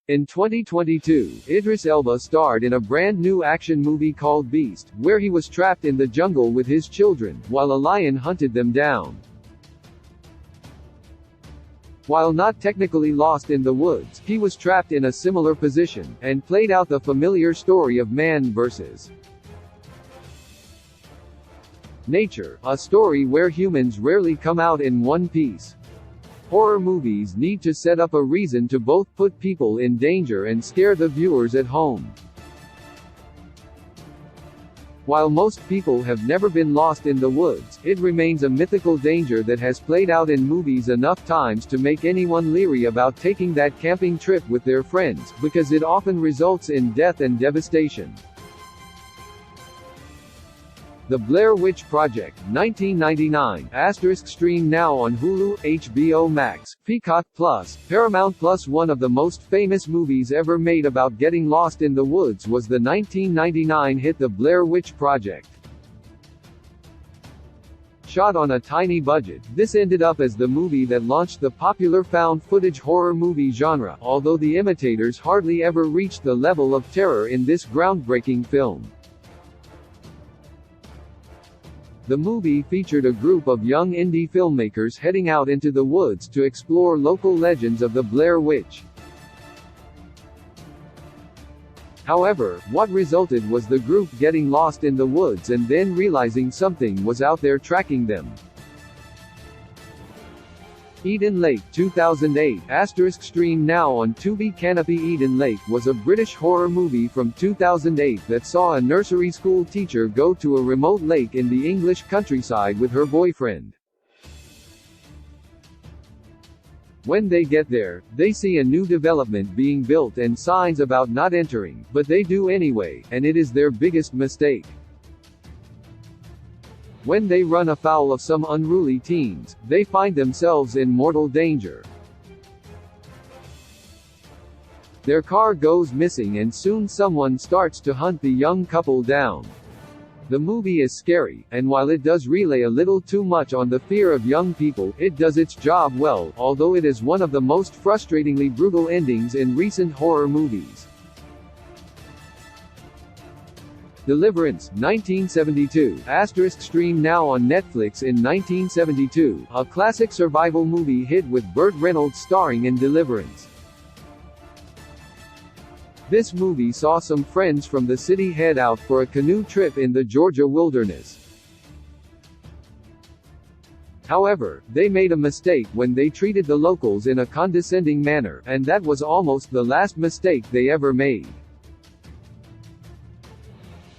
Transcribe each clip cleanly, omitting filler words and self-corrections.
In 2022, Idris Elba starred in a brand new action movie called Beast, where he was trapped in the jungle with his children, while a lion hunted them down. While not technically lost in the woods, he was trapped in a similar position, and played out the familiar story of man versus nature, a story where humans rarely come out in one piece. Horror movies need to set up a reason to both put people in danger and scare the viewers at home. While most people have never been lost in the woods, it remains a mythical danger that has played out in movies enough times to make anyone leery about taking that camping trip with their friends, because it often results in death and devastation. The Blair Witch Project, 1999, * stream now on Hulu, HBO Max, Peacock Plus, Paramount Plus. One of the most famous movies ever made about getting lost in the woods was the 1999 hit The Blair Witch Project. Shot on a tiny budget, this ended up as the movie that launched the popular found footage horror movie genre, although the imitators hardly ever reached the level of terror in this groundbreaking film. The movie featured a group of young indie filmmakers heading out into the woods to explore local legends of the Blair Witch. However, what resulted was the group getting lost in the woods and then realizing something was out there tracking them. Eden Lake, 2008, * stream now on Tubi. Canopy. Eden Lake was a British horror movie from 2008 that saw a nursery school teacher go to a remote lake in the English countryside with her boyfriend. When they get there, they see a new development being built and signs about not entering, but they do anyway, and it is their biggest mistake. When they run afoul of some unruly teens, they find themselves in mortal danger. Their car goes missing and soon someone starts to hunt the young couple down. The movie is scary, and while it does relay a little too much on the fear of young people, it does its job well, although it is one of the most frustratingly brutal endings in recent horror movies. Deliverance, 1972, * stream now on Netflix. In 1972, a classic survival movie hit with Burt Reynolds starring in Deliverance. This movie saw some friends from the city head out for a canoe trip in the Georgia wilderness. However, they made a mistake when they treated the locals in a condescending manner, and that was almost the last mistake they ever made.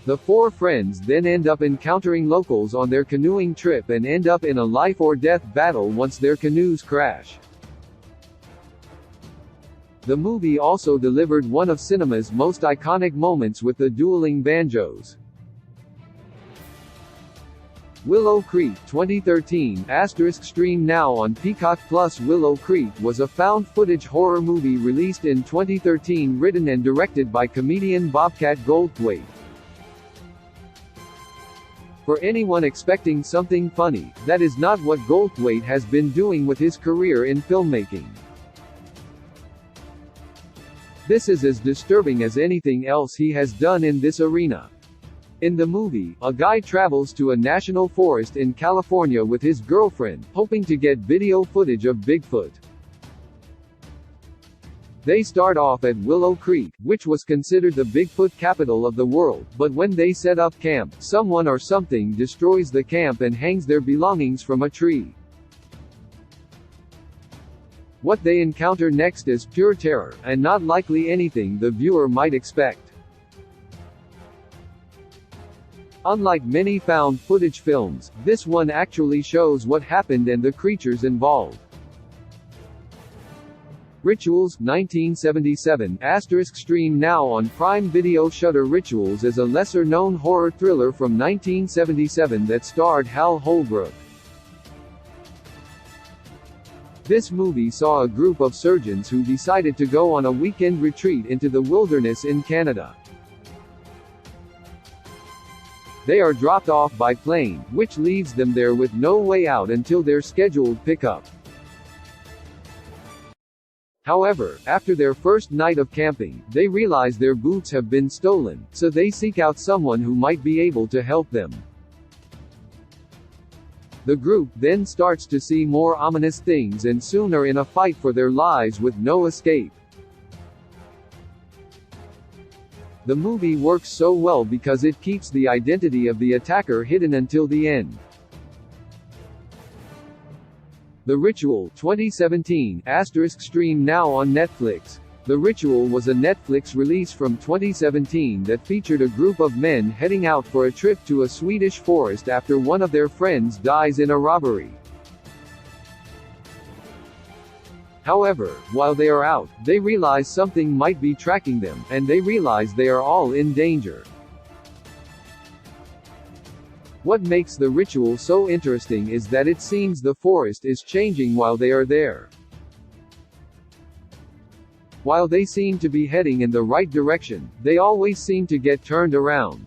The four friends then end up encountering locals on their canoeing trip and end up in a life-or-death battle once their canoes crash. The movie also delivered one of cinema's most iconic moments with the dueling banjos. Willow Creek, 2013, * stream now on Peacock Plus. Willow Creek was a found-footage horror movie released in 2013 written and directed by comedian Bobcat Goldthwait. For anyone expecting something funny, that is not what Goldthwait has been doing with his career in filmmaking. This is as disturbing as anything else he has done in this arena. In the movie, a guy travels to a national forest in California with his girlfriend, hoping to get video footage of Bigfoot. They start off at Willow Creek, which was considered the Bigfoot capital of the world, but when they set up camp, someone or something destroys the camp and hangs their belongings from a tree. What they encounter next is pure terror, and not likely anything the viewer might expect. Unlike many found footage films, this one actually shows what happened and the creatures involved. Rituals, 1977, * stream now on Prime Video. Shudder. Rituals is a lesser-known horror thriller from 1977 that starred Hal Holbrook. This movie saw a group of surgeons who decided to go on a weekend retreat into the wilderness in Canada. They are dropped off by plane, which leaves them there with no way out until their scheduled pickup. However, after their first night of camping, they realize their boots have been stolen, so they seek out someone who might be able to help them. The group then starts to see more ominous things and soon are in a fight for their lives with no escape. The movie works so well because it keeps the identity of the attacker hidden until the end. The Ritual 2017 * stream now on Netflix. The Ritual was a Netflix release from 2017 that featured a group of men heading out for a trip to a Swedish forest after one of their friends dies in a robbery. However, while they are out, they realize something might be tracking them, and they realize they are all in danger. What makes The Ritual so interesting is that it seems the forest is changing while they are there. While they seem to be heading in the right direction, they always seem to get turned around.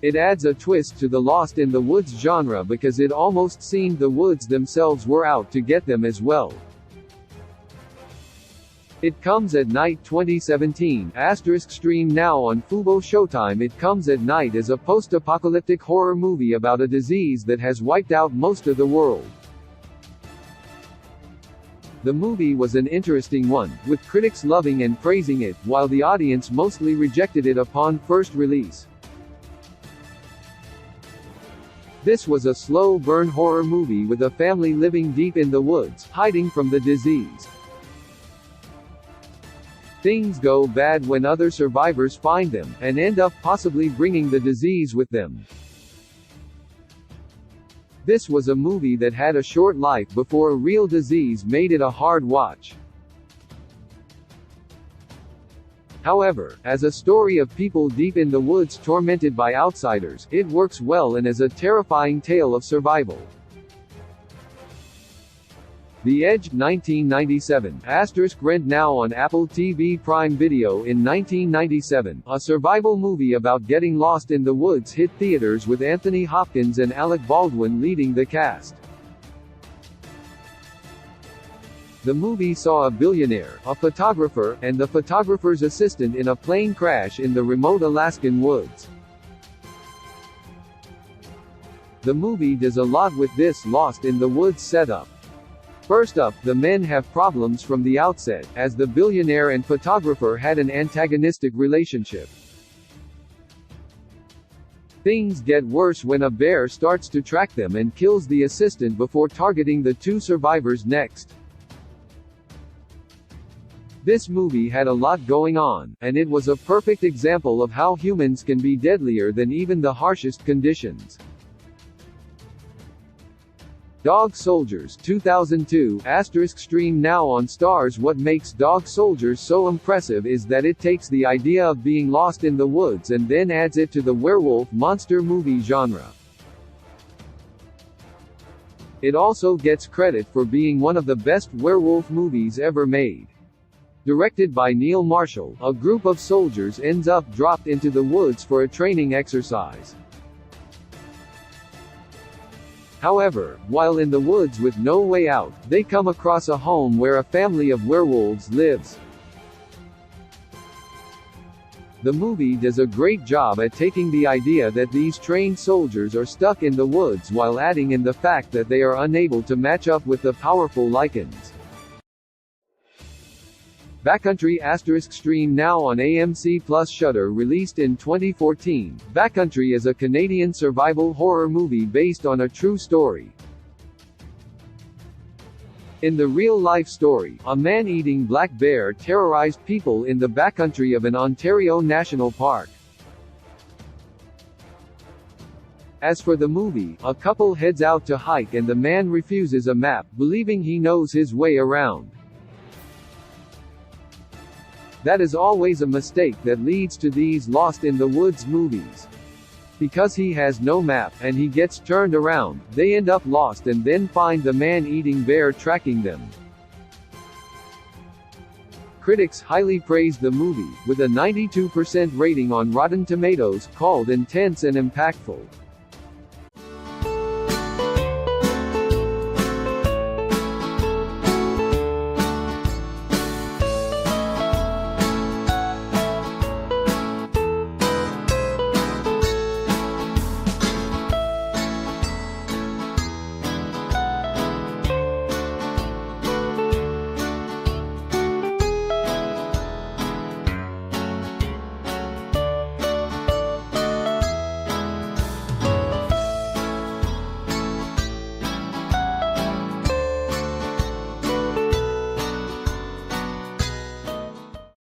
It adds a twist to the Lost in the Woods genre because it almost seemed the woods themselves were out to get them as well. It Comes at Night 2017 * stream now on Fubo Showtime. It Comes at Night is a post-apocalyptic horror movie about a disease that has wiped out most of the world. The movie was an interesting one, with critics loving and praising it, while the audience mostly rejected it upon first release. This was a slow-burn horror movie with a family living deep in the woods, hiding from the disease. Things go bad when other survivors find them, and end up possibly bringing the disease with them. This was a movie that had a short life before a real disease made it a hard watch. However, as a story of people deep in the woods tormented by outsiders, it works well and is a terrifying tale of survival. The Edge 1997 * rent now on Apple TV Prime Video. In 1997, a survival movie about getting lost in the woods hit theaters with Anthony Hopkins and Alec Baldwin leading the cast. The movie saw a billionaire, a photographer, and the photographer's assistant in a plane crash in the remote Alaskan woods. The movie does a lot with this Lost in the Woods setup. First up, the men have problems from the outset, as the billionaire and photographer had an antagonistic relationship. Things get worse when a bear starts to track them and kills the assistant before targeting the two survivors next. This movie had a lot going on, and it was a perfect example of how humans can be deadlier than even the harshest conditions. Dog Soldiers 2002 * stream now on Starz. What makes Dog Soldiers so impressive is that it takes the idea of being lost in the woods and then adds it to the werewolf monster movie genre. It also gets credit for being one of the best werewolf movies ever made. Directed by Neil Marshall, a group of soldiers ends up dropped into the woods for a training exercise. However, while in the woods with no way out, they come across a home where a family of werewolves lives. The movie does a great job at taking the idea that these trained soldiers are stuck in the woods while adding in the fact that they are unable to match up with the powerful Lycans. Backcountry * stream now on AMC Plus. Shudder released in 2014, Backcountry is a Canadian survival horror movie based on a true story. In the real-life story, a man-eating black bear terrorized people in the backcountry of an Ontario national park. As for the movie, a couple heads out to hike and the man refuses a map, believing he knows his way around. That is always a mistake that leads to these Lost in the Woods movies. Because he has no map, and he gets turned around, they end up lost and then find the man-eating bear tracking them. Critics highly praised the movie, with a 92% rating on Rotten Tomatoes, called intense and impactful.